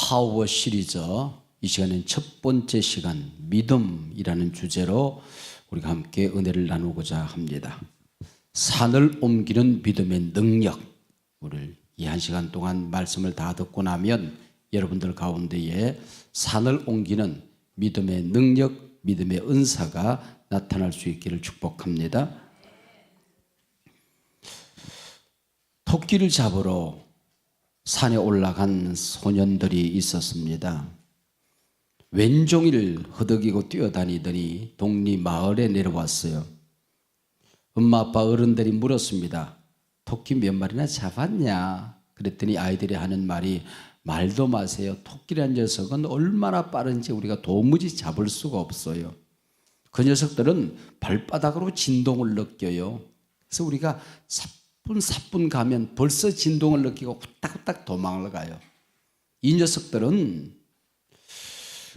파워 시리즈 이 시간엔 첫 번째 시간 믿음이라는 주제로 우리가 함께 은혜를 나누고자 합니다. 산을 옮기는 믿음의 능력, 오늘 이 한 시간 동안 말씀을 다 듣고 나면 여러분들 가운데에 산을 옮기는 믿음의 능력, 믿음의 은사가 나타날 수 있기를 축복합니다. 토끼를 잡으러 산에 올라간 소년들이 있었습니다. 왼종일 허덕이고 뛰어다니더니 동리 마을에 내려왔어요. 엄마 아빠 어른들이 물었습니다. 토끼 몇 마리나 잡았냐? 그랬더니 아이들이 하는 말이 말도 마세요. 토끼란 녀석은 얼마나 빠른지 우리가 도무지 잡을 수가 없어요. 그 녀석들은 발바닥으로 진동을 느껴요. 그래서 우리가 사뿐 가면 벌써 진동을 느끼고 후딱후딱 도망을 가요. 이 녀석들은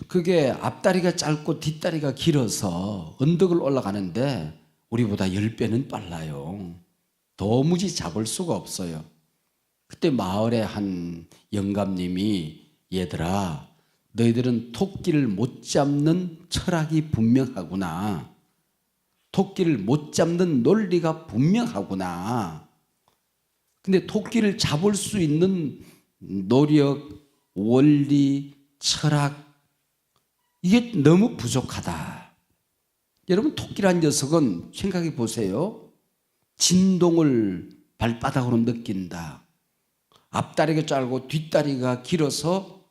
그게 앞다리가 짧고 뒷다리가 길어서 언덕을 올라가는데 우리보다 10배는 빨라요. 도무지 잡을 수가 없어요. 그때 마을에 한 영감님이 얘들아, 너희들은 토끼를 못 잡는 철학이 분명하구나. 토끼를 못 잡는 논리가 분명하구나. 근데 토끼를 잡을 수 있는 노력, 원리, 철학 이게 너무 부족하다. 여러분 토끼란 녀석은 생각해 보세요. 진동을 발바닥으로 느낀다. 앞다리가 짧고 뒷다리가 길어서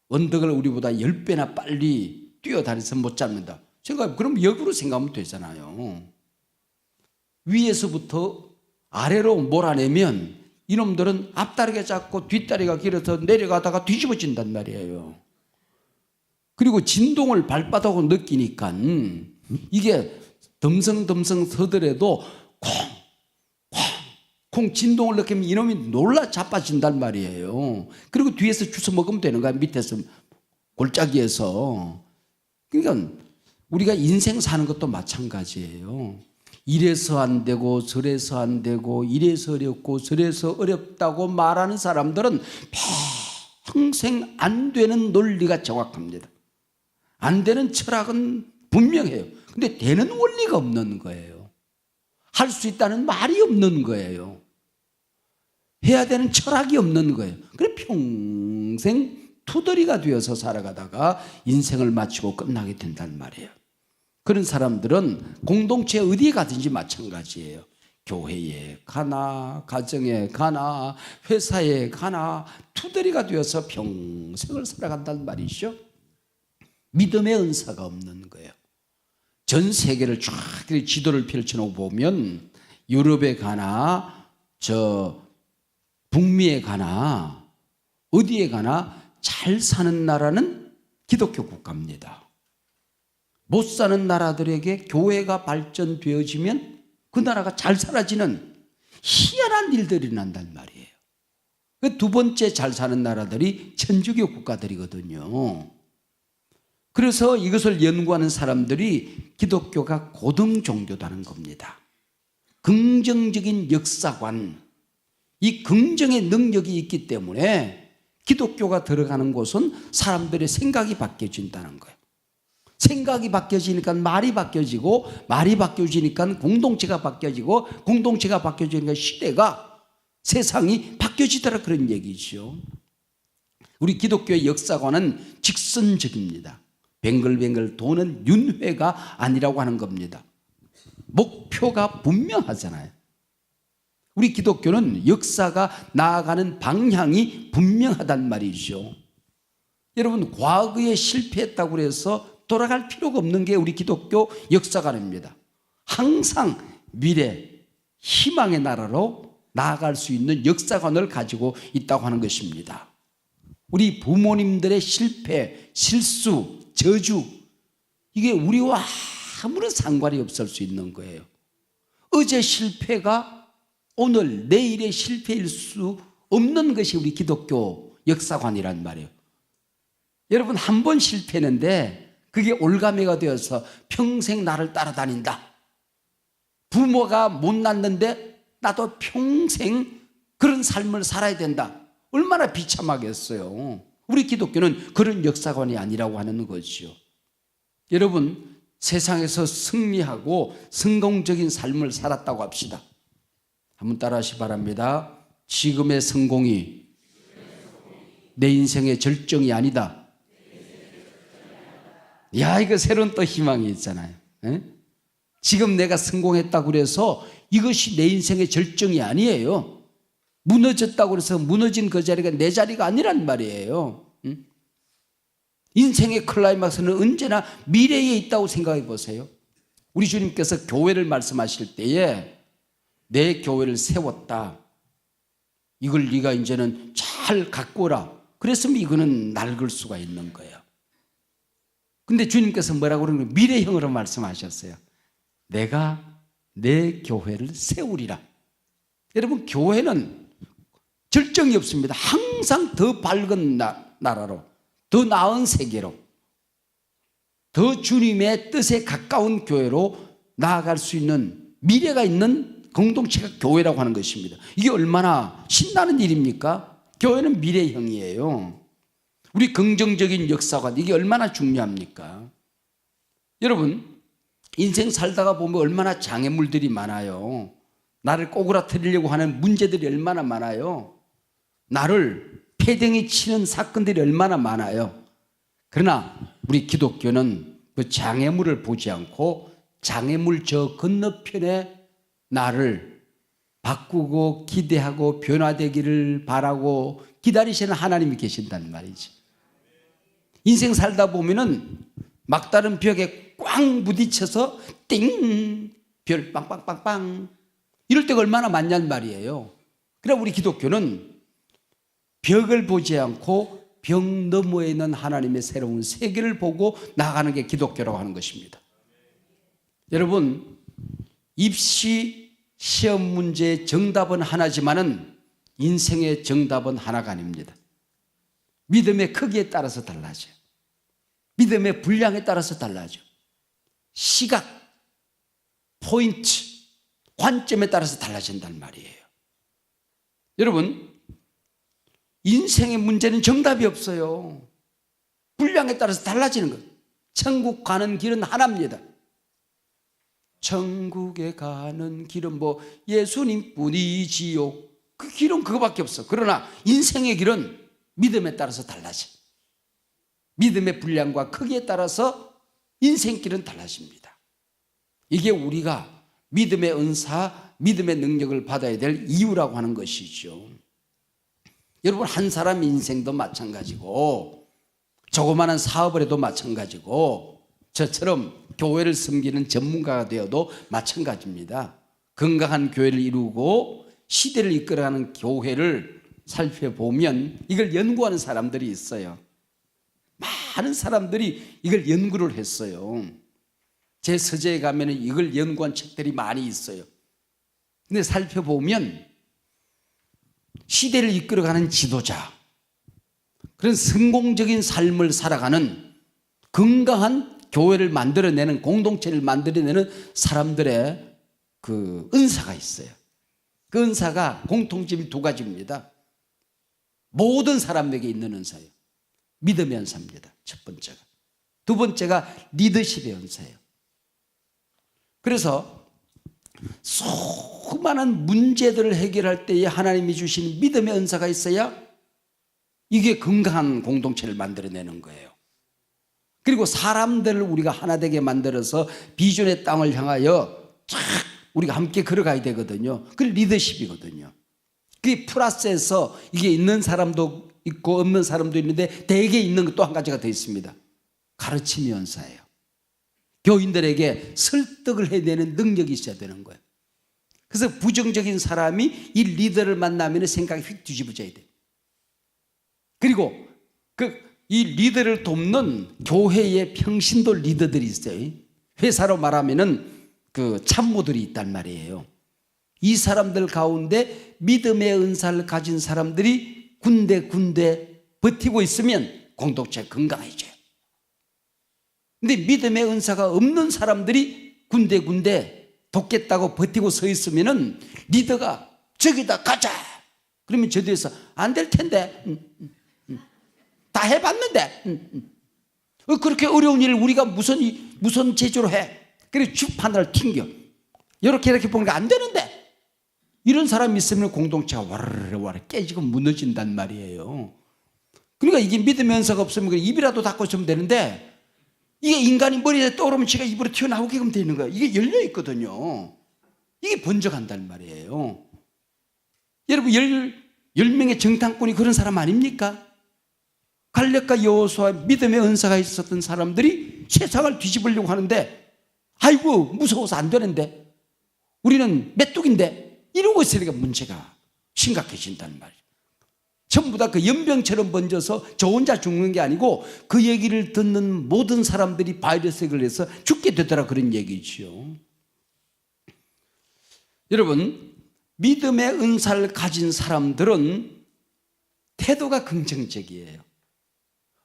언덕을 우리보다 10배나 빨리 뛰어다니서 못 잡는다. 그럼 역으로 생각하면 되잖아요. 위에서부터 아래로 몰아내면 이놈들은 앞다리가 작고 뒷다리가 길어서 내려가다가 뒤집어진단 말이에요. 그리고 진동을 발바닥으로 느끼니까 이게 덤성덤성 서더라도 콩 진동을 느끼면 이놈이 놀라 자빠진단 말이에요. 그리고 뒤에서 주워 먹으면 되는 거야. 밑에서 골짜기에서. 그러니까 우리가 인생 사는 것도 마찬가지예요. 이래서 안 되고 저래서 안 되고 이래서 어렵고 저래서 어렵다고 말하는 사람들은 평생 안 되는 논리가 정확합니다. 안 되는 철학은 분명해요. 근데 되는 원리가 없는 거예요. 할 수 있다는 말이 없는 거예요. 해야 되는 철학이 없는 거예요. 그래 평생 투덜이가 되어서 살아가다가 인생을 마치고 끝나게 된단 말이에요. 그런 사람들은 공동체 어디에 가든지 마찬가지예요. 교회에 가나 가정에 가나 회사에 가나 투덜이가 되어서 평생을 살아간단 말이죠. 믿음의 은사가 없는 거예요. 전 세계를 쫙 지도를 펼쳐놓고 보면 유럽에 가나 북미에 가나 어디에 가나 잘 사는 나라는 기독교 국가입니다. 못 사는 나라들에게 교회가 발전되어지면 그 나라가 잘 살아지는 희한한 일들이 난단 말이에요. 그 두 번째 잘 사는 나라들이 천주교 국가들이거든요. 그래서 이것을 연구하는 사람들이 기독교가 고등 종교다는 겁니다. 긍정적인 역사관, 이 긍정의 능력이 있기 때문에 기독교가 들어가는 곳은 사람들의 생각이 바뀌어진다는 거예요. 생각이 바뀌어지니까 말이 바뀌어지고 말이 바뀌어지니까 공동체가 바뀌어지고 공동체가 바뀌어지니까 시대가 세상이 바뀌어지더라 그런 얘기죠. 우리 기독교의 역사관은 직선적입니다. 뱅글뱅글 도는 윤회가 아니라고 하는 겁니다. 목표가 분명하잖아요. 우리 기독교는 역사가 나아가는 방향이 분명하단 말이죠. 여러분 과거에 실패했다고 해서 돌아갈 필요가 없는 게 우리 기독교 역사관입니다. 항상 미래, 희망의 나라로 나아갈 수 있는 역사관을 가지고 있다고 하는 것입니다. 우리 부모님들의 실패, 실수, 저주 이게 우리와 아무런 상관이 없을 수 있는 거예요. 어제 실패가 오늘, 내일의 실패일 수 없는 것이 우리 기독교 역사관이란 말이에요. 여러분 한 번 실패했는데 그게 올가매가 되어서 평생 나를 따라다닌다. 부모가 못 낳는데 나도 평생 그런 삶을 살아야 된다. 얼마나 비참하겠어요. 우리 기독교는 그런 역사관이 아니라고 하는 거지요. 여러분, 세상에서 승리하고 성공적인 삶을 살았다고 합시다. 한번 따라하시 바랍니다. 지금의 성공이 내 인생의 절정이 아니다. 야, 이거 새로운 또 희망이 있잖아요. 에? 지금 내가 성공했다고 그래서 이것이 내 인생의 절정이 아니에요. 무너졌다고 해서 무너진 그 자리가 내 자리가 아니란 말이에요. 응? 인생의 클라이막스는 언제나 미래에 있다고 생각해 보세요. 우리 주님께서 교회를 말씀하실 때에 내 교회를 세웠다. 이걸 네가 이제는 잘 가꾸어라. 그랬으면 이거는 낡을 수가 있는 거예요. 근데 주님께서 뭐라고 그러는 거예요? 미래형으로 말씀하셨어요. 내가 내 교회를 세우리라. 여러분, 교회는 절정이 없습니다. 항상 더 밝은 나라로, 더 나은 세계로, 더 주님의 뜻에 가까운 교회로 나아갈 수 있는 미래가 있는 공동체가 교회라고 하는 것입니다. 이게 얼마나 신나는 일입니까? 교회는 미래형이에요. 우리 긍정적인 역사관, 이게 얼마나 중요합니까? 여러분, 인생 살다가 보면 얼마나 장애물들이 많아요. 나를 꼬그라뜨리려고 하는 문제들이 얼마나 많아요. 나를 패댕이 치는 사건들이 얼마나 많아요. 그러나 우리 기독교는 그 장애물을 보지 않고 장애물 저 건너편에 나를 바꾸고 기대하고 변화되기를 바라고 기다리시는 하나님이 계신다는 말이지. 인생 살다 보면은 막다른 벽에 꽝 부딪혀서 띵! 별 빵빵빵빵 이럴 때가 얼마나 많냔 말이에요. 그러나 우리 기독교는 벽을 보지 않고 벽 너머에 있는 하나님의 새로운 세계를 보고 나아가는 게 기독교라고 하는 것입니다. 여러분, 입시 시험 문제의 정답은 하나지만은 인생의 정답은 하나가 아닙니다. 믿음의 크기에 따라서 달라져요. 믿음의 분량에 따라서 달라져. 시각, 포인트, 관점에 따라서 달라진단 말이에요. 여러분, 인생의 문제는 정답이 없어요. 분량에 따라서 달라지는 거예요. 천국 가는 길은 하나입니다. 천국에 가는 길은 뭐 예수님뿐이지요. 그 길은 그거밖에 없어. 그러나 인생의 길은 믿음에 따라서 달라져. 믿음의 분량과 크기에 따라서 인생길은 달라집니다. 이게 우리가 믿음의 은사, 믿음의 능력을 받아야 될 이유라고 하는 것이죠. 여러분, 한 사람 인생도 마찬가지고 조그마한 사업을 해도 마찬가지고 저처럼 교회를 섬기는 전문가가 되어도 마찬가지입니다. 건강한 교회를 이루고 시대를 이끌어가는 교회를 살펴보면 이걸 연구하는 사람들이 있어요. 많은 사람들이 이걸 연구를 했어요. 제 서재에 가면 이걸 연구한 책들이 많이 있어요. 근데 살펴보면 시대를 이끌어가는 지도자, 그런 성공적인 삶을 살아가는 건강한 교회를 만들어내는, 공동체를 만들어내는 사람들의 그 은사가 있어요. 그 은사가 공통점이 두 가지입니다. 모든 사람에게 있는 은사예요. 믿음의 은사입니다. 첫 번째가. 두 번째가 리더십의 은사예요. 그래서 수많은 문제들을 해결할 때에 하나님이 주신 믿음의 은사가 있어야 이게 건강한 공동체를 만들어내는 거예요. 그리고 사람들을 우리가 하나 되게 만들어서 비전의 땅을 향하여 쫙 우리가 함께 걸어가야 되거든요. 그게 리더십이거든요. 그게 플러스에서 이게 있는 사람도 있고 없는 사람도 있는데 대개 있는 것 또 한 가지가 더 있습니다. 가르침의 은사예요. 교인들에게 설득을 해내는 능력이 있어야 되는 거예요. 그래서 부정적인 사람이 이 리더를 만나면 생각이 휙 뒤집어져야 돼요. 그리고 이 리더를 돕는 교회의 평신도 리더들이 있어요. 회사로 말하면은 그 참모들이 있단 말이에요. 이 사람들 가운데 믿음의 은사를 가진 사람들이 군데군데 버티고 있으면 공동체가 건강해져요. 근데 믿음의 은사가 없는 사람들이 군데군데 돕겠다고 버티고 서 있으면은 리더가 저기다 가자. 그러면 저 뒤에서 안 될 텐데. 다 해봤는데. 그렇게 어려운 일을 우리가 무슨 제조로 해? 그래 주판을 튕겨. 이렇게 보니까 안 되는데. 이런 사람이 있으면 공동체가 와르르 깨지고 무너진단 말이에요. 그러니까 이게 믿음의 은사가 없으면 입이라도 닫고 있으면 되는데, 이게 인간이 머리에 떠오르면 지가 입으로 튀어나오게끔 되는 거예요. 이게 열려 있거든요. 이게 번져간단 말이에요. 여러분 10명의 정탐꾼이 그런 사람 아닙니까? 갈렙과 여호수아 믿음의 은사가 있었던 사람들이 세상을 뒤집으려고 하는데, 아이고 무서워서 안 되는데, 우리는 메뚜기인데, 이러고 있으니까 문제가 심각해진단 말이에요. 전부 다 그 연병처럼 번져서 저 혼자 죽는 게 아니고 그 얘기를 듣는 모든 사람들이 바이러스에 걸려서 죽게 되더라, 그런 얘기죠. 여러분, 믿음의 은사를 가진 사람들은 태도가 긍정적이에요.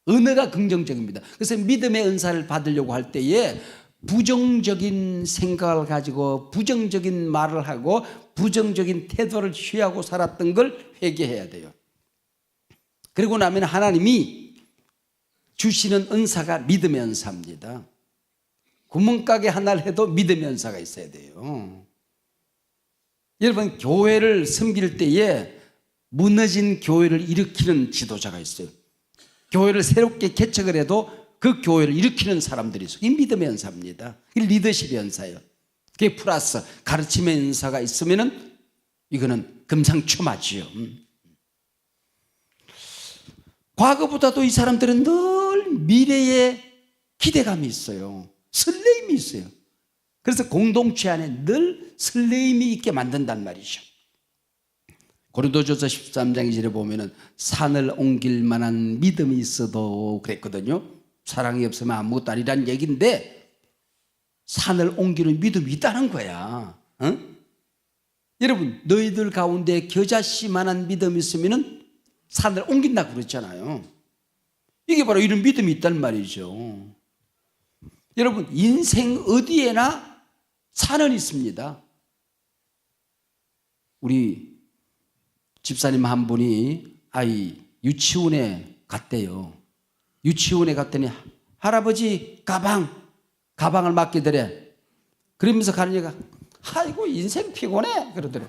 언어가 긍정적입니다. 그래서 믿음의 은사를 받으려고 할 때에 부정적인 생각을 가지고 부정적인 말을 하고 부정적인 태도를 취하고 살았던 걸 회개해야 돼요. 그리고 나면 하나님이 주시는 은사가 믿음의 은사입니다. 구멍가게 하나를 해도 믿음의 은사가 있어야 돼요. 여러분, 교회를 섬길 때에 무너진 교회를 일으키는 지도자가 있어요. 교회를 새롭게 개척을 해도 그 교회를 일으키는 사람들이 있어요. 이 믿음의 은사입니다. 이 리더십의 은사예요. 그게 플러스 가르침의 은사가 있으면은 이거는 금상첨화지요. 과거보다도 이 사람들은 늘 미래에 기대감이 있어요. 설레임이 있어요. 그래서 공동체 안에 늘 설레임이 있게 만든단 말이죠. 고린도전서 13장 2절에 보면은 산을 옮길 만한 믿음이 있어도 그랬거든요. 사랑이 없으면 아무것도 아니라는 얘기인데, 산을 옮기는 믿음이 있다는 거야. 여러분, 너희들 가운데 겨자씨만한 믿음이 있으면은 산을 옮긴다고 그랬잖아요. 이게 바로 이런 믿음이 있단 말이죠. 여러분, 인생 어디에나 산은 있습니다. 우리 집사님 한 분이 아이 유치원에 갔대요. 유치원에 갔더니 할아버지 가방을 맡기더래. 그러면서 가는 얘가, 아이고 인생 피곤해 그러더래.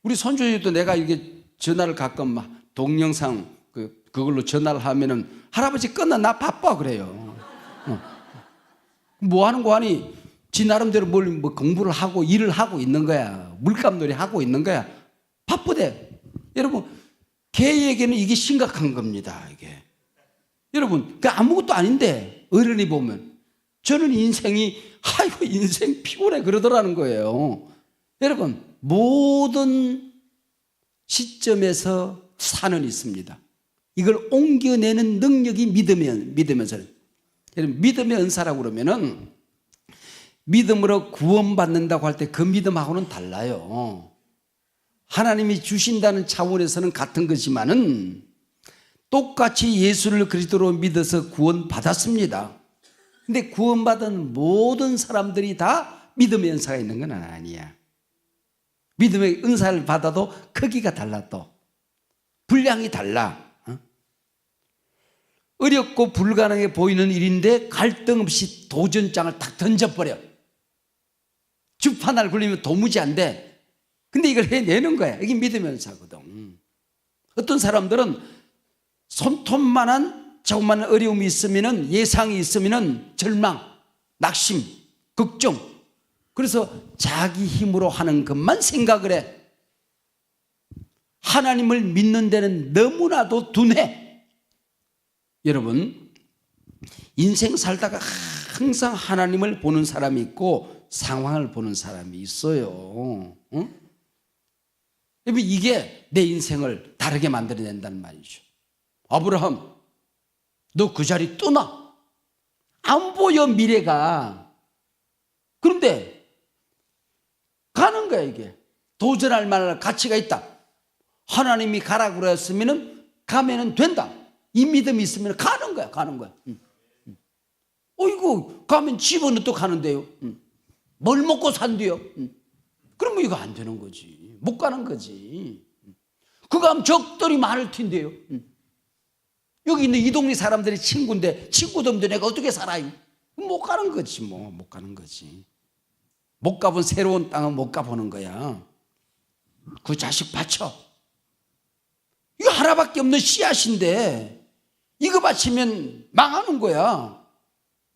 우리 손주도 내가 이게 전화를 가끔 막 동영상 그걸로 전화를 하면은 할아버지 끊어 나 바빠 그래요. 뭐 하는 거 하니? 지 나름대로 뭐 공부를 하고 일을 하고 있는 거야. 물감놀이 하고 있는 거야. 바쁘대. 여러분, 걔에게는 이게 심각한 겁니다. 이게. 여러분, 그 아무것도 아닌데 어른이 보면 저는 인생이 아이고 인생 피곤해 그러더라는 거예요. 여러분, 모든 시점에서 산은 있습니다. 이걸 옮겨내는 능력이 믿음의 은사예요. 여러분, 믿음의 은사라고 그러면은 믿음으로 구원받는다고 할 때 그 믿음하고는 달라요. 하나님이 주신다는 차원에서는 같은 거지만은 똑같이 예수를 그리스도로 믿어서 구원받았습니다. 근데 구원받은 모든 사람들이 다 믿음의 은사가 있는 건 아니야. 믿음의 은사를 받아도 크기가 달라, 또 분량이 달라. 어렵고 불가능해 보이는 일인데 갈등 없이 도전장을 탁 던져버려. 주판을 굴리면 도무지 안 돼. 근데 이걸 해내는 거야. 이게 믿음의 은사거든. 어떤 사람들은 손톱만한 조그만 어려움이 있으면은, 예상이 있으면은 절망, 낙심, 걱정. 그래서 자기 힘으로 하는 것만 생각을 해. 하나님을 믿는 데는 너무나도 둔해. 여러분, 인생 살다가 항상 하나님을 보는 사람이 있고 상황을 보는 사람이 있어요. 응? 이게 내 인생을 다르게 만들어낸다는 말이죠. 아브라함, 너 그 자리 떠나. 안 보여 미래가. 그런데 가는 거야. 이게 도전할 만한 가치가 있다. 하나님이 가라고 그랬으면 가면은 된다. 이 믿음이 있으면 가는 거야. 어이구, 가면 집은 또 가는데요. 뭘 먹고 산대요? 그러면 이거 안 되는 거지. 못 가는 거지. 그거 하면 적들이 많을 텐데요. 여기 있는 이 동네 사람들이 친구인데 친구도 없는데 내가 어떻게 살아요? 못 가는 거지 뭐. 못 가는 거지. 못 가본 새로운 땅은 못 가보는 거야. 그 자식 바쳐. 이거 하나밖에 없는 씨앗인데 이거 바치면 망하는 거야.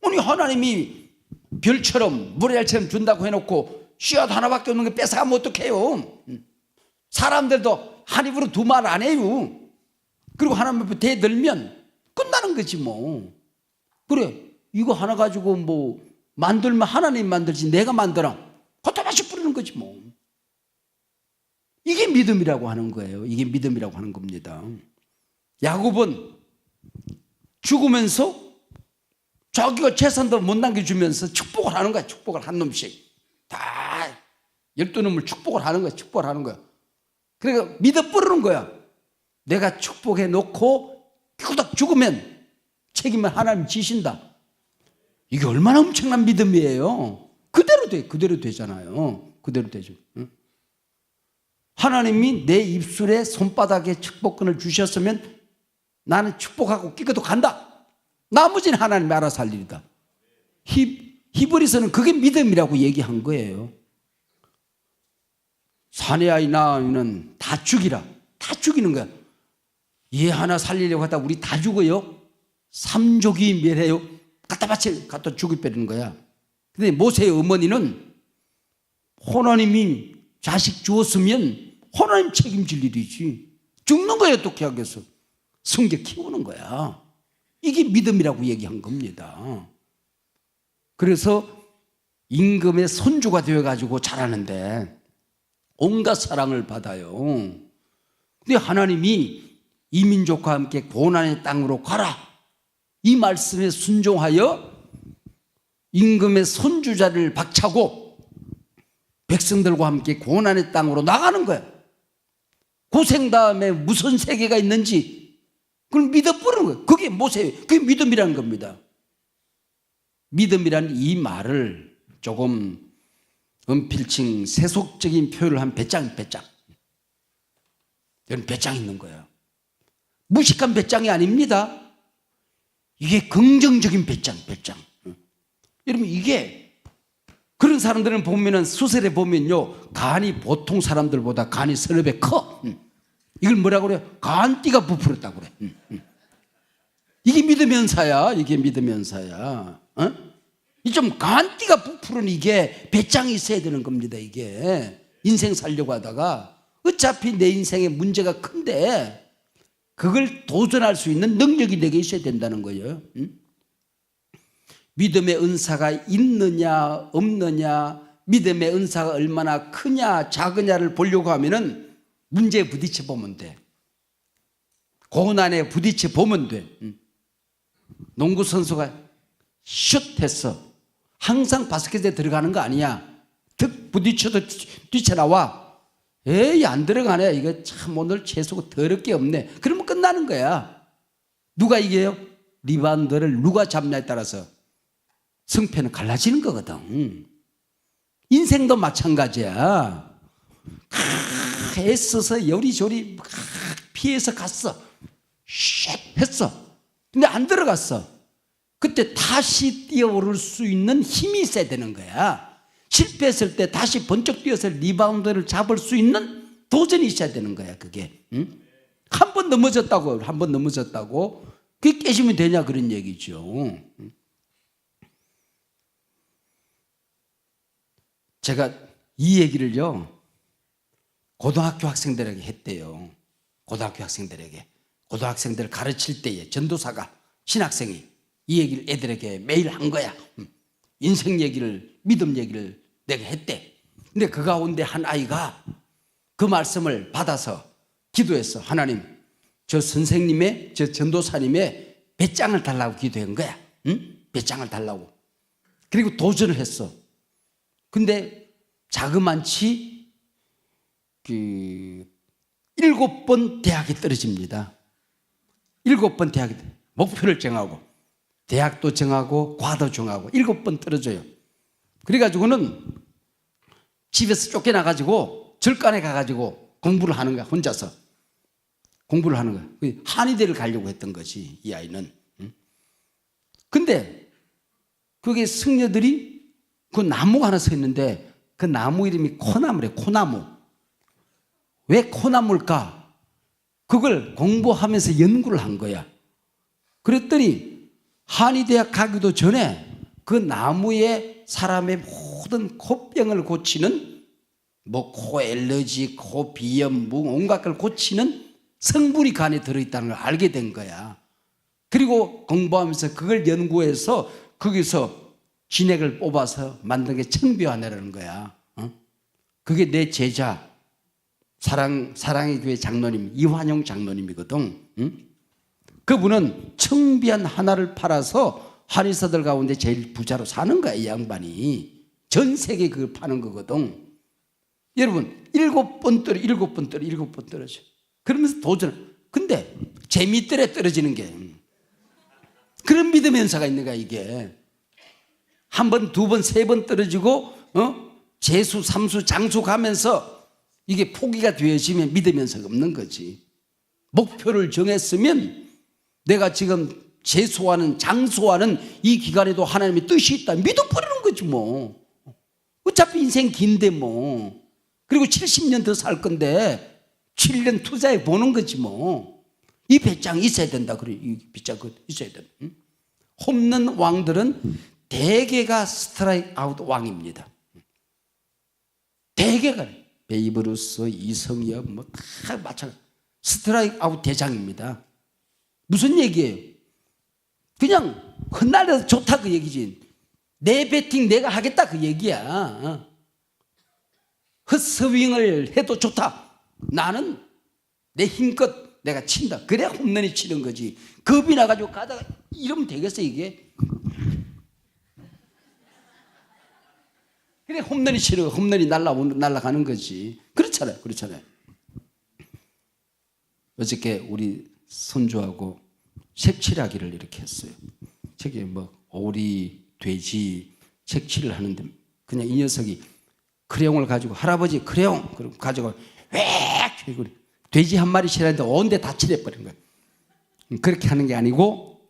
아니 하나님이 별처럼 모래알처럼 준다고 해놓고 씨앗 하나밖에 없는 거 뺏어가면 어떡해요? 사람들도 한 입으로 두 말 안 해요. 그리고 하나님 앞에 대들면 끝나는 거지 뭐. 그래 이거 하나 가지고 뭐 만들면 하나님 만들지 내가 만들어 겉다 다시 뿌리는 거지 뭐. 이게 믿음이라고 하는 거예요. 이게 믿음이라고 하는 겁니다. 야곱은 죽으면서 자기가 재산도 못 남겨주면서 축복을 하는 거야. 축복을 한 놈씩 다 12놈을 축복을 하는 거야. 축복을 하는 거야. 그러니까 믿어 뿌리는 거야. 내가 축복해 놓고 후딱 죽으면 책임을 하나님 지신다. 이게 얼마나 엄청난 믿음이에요. 그대로 돼. 그대로 되잖아요. 그대로 되죠. 응? 하나님이 내 입술에 손바닥에 축복권을 주셨으면 나는 축복하고 끼고도 간다. 나머지는 하나님이 알아서 할 일이다. 히브리서는 그게 믿음이라고 얘기한 거예요. 사내 아이 낳으면 다 죽이라. 다 죽이는 거야. 얘 하나 살리려고 하다 우리 다 죽어요. 삼족이 멸해요. 갖다 죽여버리는 거야. 근데 모세의 어머니는 하나님이 자식 주었으면 하나님 책임질 일이지. 죽는 거야 어떻게 하겠어. 성게 키우는 거야. 이게 믿음이라고 얘기한 겁니다. 그래서 임금의 손주가 되어가지고 자라는데 온갖 사랑을 받아요. 근데 하나님이 이 민족과 함께 고난의 땅으로 가라. 이 말씀에 순종하여 임금의 손주자를 박차고 백성들과 함께 고난의 땅으로 나가는 거야. 고생 다음에 무슨 세계가 있는지 그걸 믿어버리는 거예요. 그게 모세, 그게 믿음이라는 겁니다. 믿음이란 이 말을 조금 은필칭 세속적인 표현을 한 배짱. 이건 배짱 있는 거예요. 무식한 배짱이 아닙니다. 이게 긍정적인 배짱. 여러분 이게 그런 사람들은 보면은 수설에 보면요 간이 보통 사람들보다 간이 서너 배 커. 이걸 뭐라고 그래요? 간띠가 부풀었다고 그래. 이게 믿으면서야. 이게 믿으면서야. 이 좀 간띠가 부풀은 이게 배짱이 있어야 되는 겁니다. 이게 인생 살려고 하다가 어차피 내 인생에 문제가 큰데 그걸 도전할 수 있는 능력이 내게 있어야 된다는 거예요. 믿음의 은사가 있느냐 없느냐, 믿음의 은사가 얼마나 크냐 작으냐를 보려고 하면은 문제에 부딪혀 보면 돼. 고난에 부딪혀 보면 돼. 농구 선수가 슛 했어. 항상 바스켓에 들어가는 거 아니야. 득 부딪혀도 뛰쳐나와. 에이 안 들어가네. 이거 참 오늘 재수가 더럽게 없네. 그러면 끝나는 거야. 누가 이겨요? 리바운드를 누가 잡냐에 따라서 승패는 갈라지는 거거든. 인생도 마찬가지야. 애써서 요리조리 피해서 갔어. 쉿 했어. 근데 안 들어갔어. 그때 다시 뛰어오를 수 있는 힘이 있어야 되는 거야. 실패했을 때 다시 번쩍 뛰어서 리바운드를 잡을 수 있는 도전이 있어야 되는 거야. 그게 한 번 넘어졌다고 그게 깨지면 되냐 그런 얘기죠. 제가 이 얘기를요 고등학교 학생들에게 했대요. 고등학교 학생들을 가르칠 때에 전도사가 신학생이 이 얘기를 애들에게 매일 한 거야. 인생 얘기를, 믿음 얘기를 내가 했대. 근데 그 가운데 한 아이가 그 말씀을 받아서 기도했어. 하나님, 저 선생님의, 저 전도사님의 배짱을 달라고 기도한 거야. 배짱을 달라고. 그리고 도전을 했어. 근데 자그만치 7번 대학에 떨어집니다. 7번 대학에 목표를 정하고 대학도 정하고 과도 정하고 7번 떨어져요. 그래가지고는 집에서 쫓겨나가지고 절간에 가가지고 공부를 하는 거야 혼자서. 공부를 하는 거야. 한의대를 가려고 했던 거지, 이 아이는. 근데 그게 승려들이 그 나무가 하나 서 있는데 그 나무 이름이 코나무래, 코나무. 왜 코나무일까? 그걸 공부하면서 연구를 한 거야. 그랬더니 한의대학 가기도 전에 그 나무에 사람의 모든 코병을 고치는 뭐 코 알러지, 코 비염, 뭐 온갖 걸 고치는 성분이 간에 들어있다는 걸 알게 된 거야. 그리고 공부하면서 그걸 연구해서 거기서 진액을 뽑아서 만든 게 청비화내라는 거야. 그게 내 제자 사랑의 교회 장로님 이환용 장로님이거든. 그분은 청비한 하나를 팔아서 한의사들 가운데 제일 부자로 사는 거야. 이 양반이 전 세계에 그걸 파는 거거든. 여러분 7번 떨어져. 그러면서 도전. 근데 재미있더래 떨어지는 게. 그런 믿음의 연사가 있는 거야 이게. 한 번, 두 번, 세 번 떨어지고 재수, 삼수, 장수 가면서 이게 포기가 되어지면 믿음의 연사가 없는 거지. 목표를 정했으면 내가 지금 재수하는 장수하는 이 기간에도 하나님의 뜻이 있다 믿어버리는 거지 뭐. 어차피 인생 긴데 뭐. 그리고 70년 더 살 건데 7년 투자해 보는 거지 뭐. 이 배짱이 있어야 된다. 그래, 이 배짱 있어야 된다. 홈런 왕들은 대개가 스트라이크 아웃 왕입니다. 대개가 베이브 루스, 이성엽 뭐 다 마찬가지. 스트라이크 아웃 대장입니다. 무슨 얘기예요? 그냥 흩날려서 좋다 그 얘기지. 내 배팅 내가 하겠다 그 얘기야. 헛스윙을 해도 좋다. 나는 내 힘껏 내가 친다. 그래야 홈런이 치는 거지. 겁이 나가지고 가다가 이러면 되겠어 이게. 그래 홈런이 치는 거, 홈런이 날아가는 거지. 그렇잖아요. 어저께 우리 손주하고 색칠하기를 이렇게 했어요. 저기 뭐 오리, 돼지 색칠을 하는데 그냥 이 녀석이 크레용을 가지고 할아버지 크레용 그럼 가지고 왜 돼지 한 마리 칠하는데 온데 다 칠해버린 거예요. 그렇게 하는 게 아니고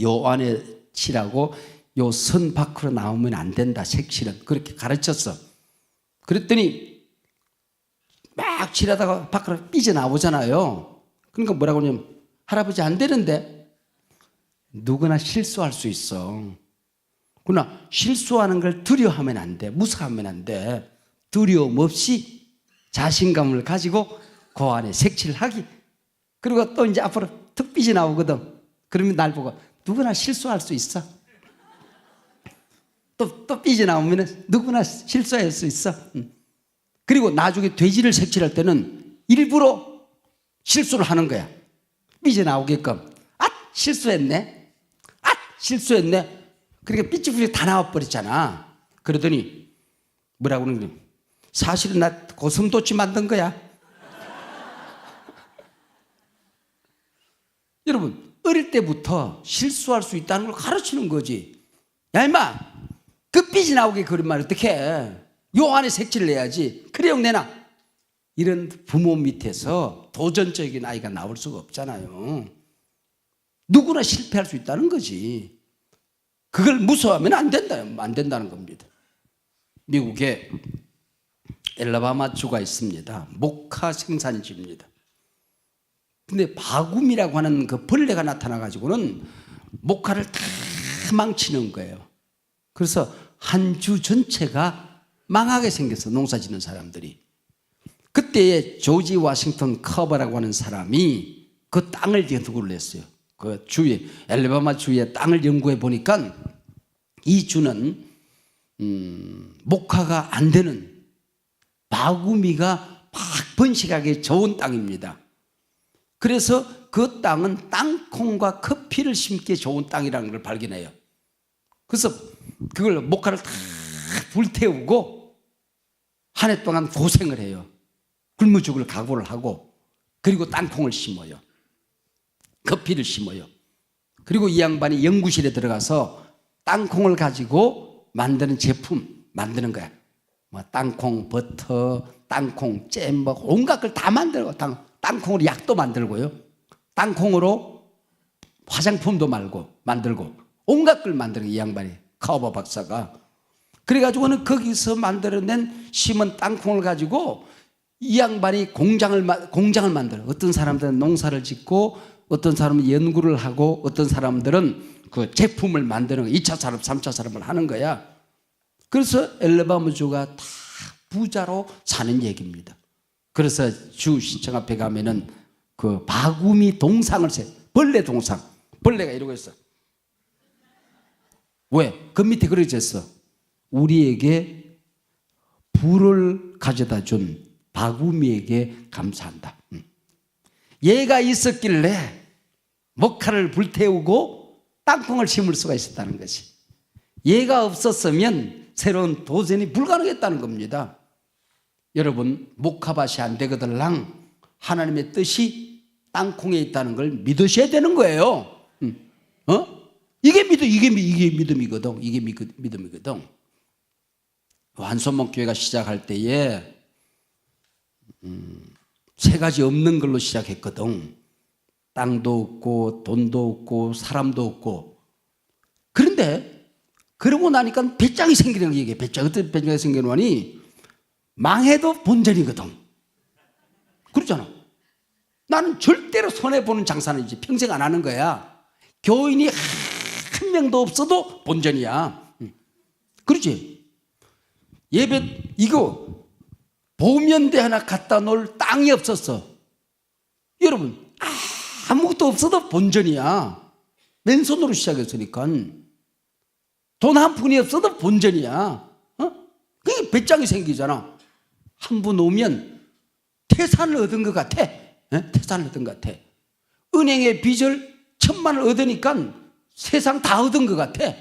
요 안에 칠하고 요 선 밖으로 나오면 안 된다. 색칠은 그렇게 가르쳤어. 그랬더니 막 칠하다가 밖으로 삐져나오잖아요. 그러니까 뭐라고 하냐면 할아버지 안 되는데. 누구나 실수할 수 있어. 그러나 실수하는 걸 두려워하면 안 돼. 무서워하면 안 돼. 두려움 없이 자신감을 가지고 그 안에 색칠하기. 그리고 또 이제 앞으로 툭 삐져나오거든. 그러면 날 보고 누구나 실수할 수 있어. 또 삐져나오면 누구나 실수할 수 있어. 그리고 나중에 돼지를 색칠할 때는 일부러 실수를 하는 거야. 삐져나오게끔. 실수했네. 그러니까 삐죽삐죽 다 나와버렸잖아. 그러더니 뭐라고 그러는 거야. 사실은 나 고슴도치 만든 거야. 여러분 어릴 때부터 실수할 수 있다는 걸 가르치는 거지. 야 임마 그 삐지 나오게 그런 말 어떻게 해. 요 안에 색칠을 해야지. 크레용 내놔. 이런 부모 밑에서 도전적인 아이가 나올 수가 없잖아요. 누구나 실패할 수 있다는 거지. 그걸 무서워하면 안 된다는 겁니다. 미국에 엘라바마 주가 있습니다. 모카 생산지입니다. 근데 바굼이라고 하는 그 벌레가 나타나가지고는 모카를 다 망치는 거예요. 그래서 한 주 전체가 망하게 생겼어. 농사 짓는 사람들이. 그때에 조지 워싱턴 커버라고 하는 사람이 그 땅을 연구를 했어요. 그 주에 엘라바마 주의 땅을 연구해 보니까 이 주는 목화가 안 되는 바구미가 막 번식하기 좋은 땅입니다. 그래서 그 땅은 땅콩과 커피를 심기 좋은 땅이라는 걸 발견해요. 그래서 그걸 목화를 다 불태우고 한 해 동안 고생을 해요. 굶어 죽을 각오를 하고 그리고 땅콩을 심어요. 커피를 심어요. 그리고 이 양반이 연구실에 들어가서 땅콩을 가지고 만드는 제품 만드는 거야. 뭐 땅콩 버터, 땅콩 잼, 뭐 온갖 걸 다 만들고 땅콩으로 약도 만들고요. 땅콩으로 화장품도 만들고 온갖 걸 만드는 이 양반이 카우버 박사가. 그래가지고는 거기서 만들어낸 심은 땅콩을 가지고 이 양반이 공장을 만들어. 어떤 사람들은 농사를 짓고 어떤 사람은 연구를 하고 어떤 사람들은 그 제품을 만드는 2차 산업, 3차 산업을 하는 거야. 그래서 엘레바마주가 다 부자로 사는 얘기입니다. 그래서 주 시청 앞에 가면은 그 바구미 동상을 벌레 동상. 벌레가 이러고 있어. 왜? 그 밑에 그려져 있어. 우리에게 불을 가져다 준 바구미에게 감사한다. 얘가 있었길래 목화를 불태우고 땅콩을 심을 수가 있었다는 것이. 얘가 없었으면 새로운 도전이 불가능했다는 겁니다. 여러분, 목화밭이 안 되거들랑 하나님의 뜻이 땅콩에 있다는 걸 믿으셔야 되는 거예요. 이게 믿음이거든. 이게 믿음이거든. 한손목 교회가 시작할 때에 세 가지 없는 걸로 시작했거든. 땅도 없고 돈도 없고 사람도 없고. 그런데 그러고 나니까 배짱이 생기는 얘기예요. 어떤 배짱이 생기느니 망해도 본전이거든. 그렇잖아. 나는 절대로 손해보는 장사는 이제 평생 안 하는 거야. 교인이 한 명도 없어도 본전이야. 그렇지? 예배 이거 보면대 하나 갖다 놓을 땅이 없었어. 여러분 아무것도 없어도 본전이야. 맨손으로 시작했으니까. 돈 한 푼이 없어도 본전이야. 그게 배짱이 생기잖아. 한 분 오면 태산을 얻은 것 같아. 태산을 얻은 것 같아. 은행에 빚을 1,000만을 얻으니까 세상 다 얻은 것 같아.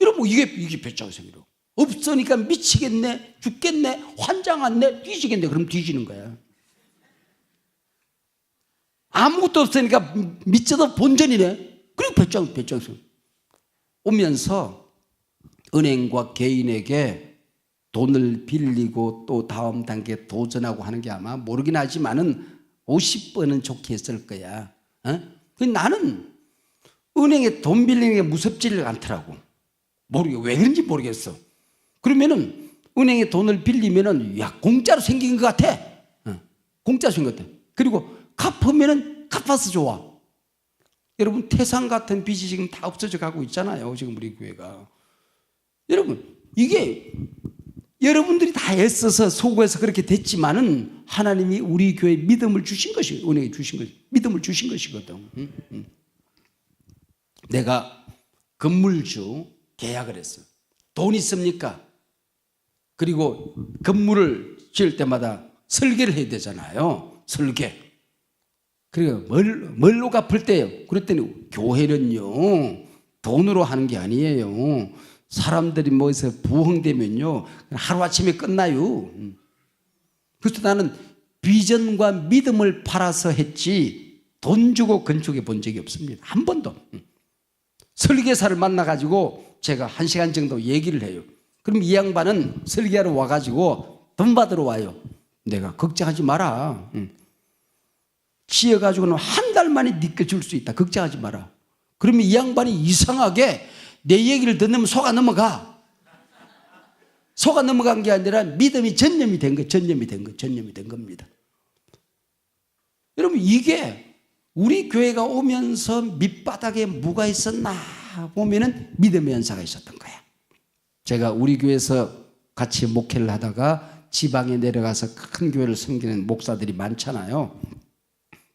여러분 이게 배짱이 생겨. 없으니까 미치겠네, 죽겠네, 환장하네, 뒤지겠네. 그럼 뒤지는 거야. 아무것도 없으니까 미쳐도 본전이네. 그리고 배짱이 생겨. 오면서 은행과 개인에게 돈을 빌리고 또 다음 단계 도전하고 하는 게 아마 모르긴 하지만은 50번은 좋게 했을 거야. 나는 은행에 돈 빌리는 게 무섭지를 않더라고. 왜 그런지 모르겠어. 그러면은 은행에 돈을 빌리면은 야 공짜로 생긴 것 같아. 공짜로 생긴 것 같아. 그리고 갚으면은 갚아서 좋아. 여러분 태산 같은 빚이 지금 다 없어져 가고 있잖아요. 지금 우리 교회가. 여러분 이게 여러분들이 다 애써서 소구해서 그렇게 됐지만은 하나님이 우리 교회에 믿음을 주신 것이 은혜에 주신 것이 믿음을 주신 것이거든. 내가 건물주 계약을 했어. 돈 있습니까? 그리고 건물을 지을 때마다 설계를 해야 되잖아요. 설계. 그리고 뭘로 갚을 때요? 그랬더니 교회는요 돈으로 하는 게 아니에요. 사람들이 뭐해서 부흥되면요 하루아침에 끝나요. 그래서 나는 비전과 믿음을 팔아서 했지 돈 주고 건축해 본 적이 없습니다. 한 번도. 설계사를 만나가지고 제가 1시간 정도 얘기를 해요. 그럼 이 양반은 설계하러 와가지고 돈 받으러 와요. 내가 걱정하지 마라. 지어가지고는 한 달 만에 니께 줄 수 있다. 걱정하지 마라. 그러면 이 양반이 이상하게 내 얘기를 듣는 속아 넘어가. 속아 넘어간 게 아니라 믿음이 전념이 된 겁니다. 여러분 이게 우리 교회가 오면서 밑바닥에 뭐가 있었나 보면은 믿음의 연사가 있었던 거야. 제가 우리 교회에서 같이 목회를 하다가 지방에 내려가서 큰 교회를 섬기는 목사들이 많잖아요.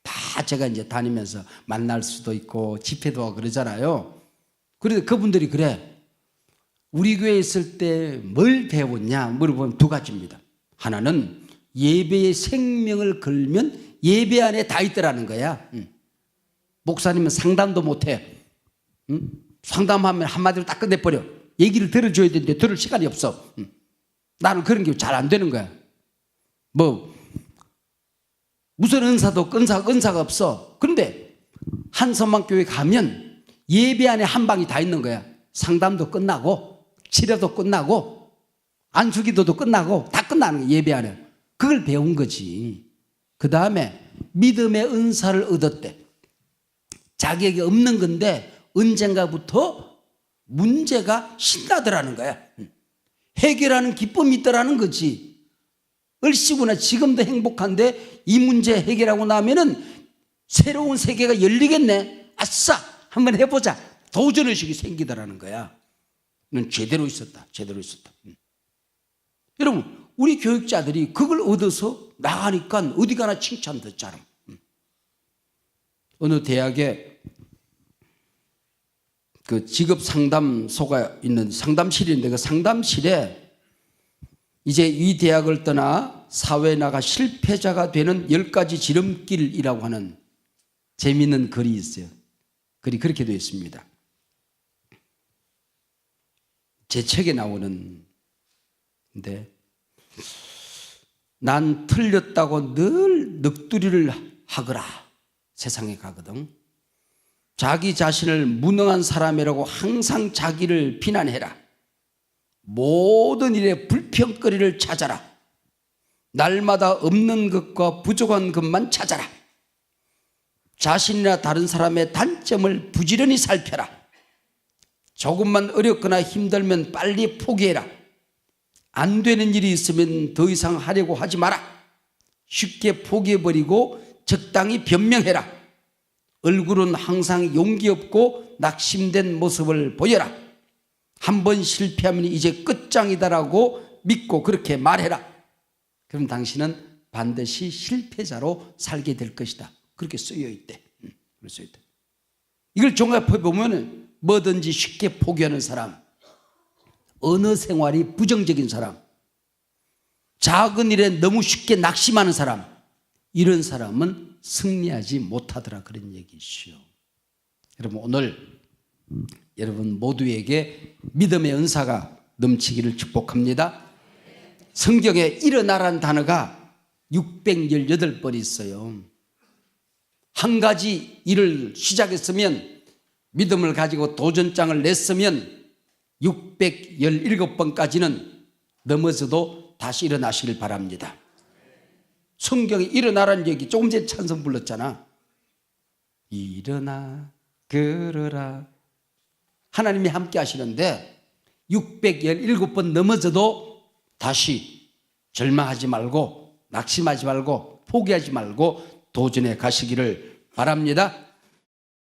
다 제가 이제 다니면서 만날 수도 있고 집회도 하고 그러잖아요. 그래서 그분들이 그래. 우리 교회에 있을 때 뭘 배웠냐 물어보면 두 가지입니다. 하나는 예배의 생명을 걸면 예배 안에 다 있더라는 거야. 목사님은 상담도 못해. 상담하면 한마디로 딱 끝내버려. 얘기를 들어줘야 되는데 들을 시간이 없어. 나는 그런 게 잘 안 되는 거야. 무슨 은사도 은사가 없어. 그런데 한선만교회 가면 예배 안에 한 방이 다 있는 거야. 상담도 끝나고 치료도 끝나고 안수기도도 끝나고 다 끝나는 거예요. 예배 안에. 그걸 배운 거지. 그 다음에 믿음의 은사를 얻었대. 자기에게 없는 건데 언젠가부터 문제가 신나더라는 거야. 해결하는 기쁨이 있더라는 거지. 얼씨구나 지금도 행복한데 이 문제 해결하고 나면은 새로운 세계가 열리겠네. 아싸 한번 해보자. 도전의식이 생기더라는 거야. 넌 제대로 있었다. 제대로 있었다. 여러분 우리 교육자들이 그걸 얻어서 나가니까 어디 가나 칭찬 듣잖아. 어느 대학에 그 직업 상담소가 있는 상담실인데 그 상담실에 이제 이 대학을 떠나 사회에 나가 실패자가 되는 10가지 지름길이라고 하는 재미있는 글이 있어요. 글이 그렇게 되어 있습니다. 제 책에 나오는데 난 틀렸다고 늘 넋두리를 하거라. 세상에 가거든. 자기 자신을 무능한 사람이라고 항상 자기를 비난해라. 모든 일에 불평거리를 찾아라. 날마다 없는 것과 부족한 것만 찾아라. 자신이나 다른 사람의 단점을 부지런히 살펴라. 조금만 어렵거나 힘들면 빨리 포기해라. 안 되는 일이 있으면 더 이상 하려고 하지 마라. 쉽게 포기해버리고 적당히 변명해라. 얼굴은 항상 용기 없고 낙심된 모습을 보여라. 한번 실패하면 이제 끝장이다라고 믿고 그렇게 말해라. 그럼 당신은 반드시 실패자로 살게 될 것이다. 그렇게 쓰여 있대. 이걸 종합해 보면 뭐든지 쉽게 포기하는 사람, 언어 생활이 부정적인 사람, 작은 일에 너무 쉽게 낙심하는 사람, 이런 사람은 승리하지 못하더라 그런 얘기시오. 여러분 오늘 여러분 모두에게 믿음의 은사가 넘치기를 축복합니다. 성경에 일어나라는 단어가 618번 있어요. 한 가지 일을 시작했으면 믿음을 가지고 도전장을 냈으면 617번까지는 넘어져도 다시 일어나시길 바랍니다. 성경에 일어나라는 얘기 조금 전에 찬송 불렀잖아. 일어나 걸어라. 하나님이 함께 하시는데 617번 넘어져도 다시 절망하지 말고 낙심하지 말고 포기하지 말고 도전해 가시기를 바랍니다.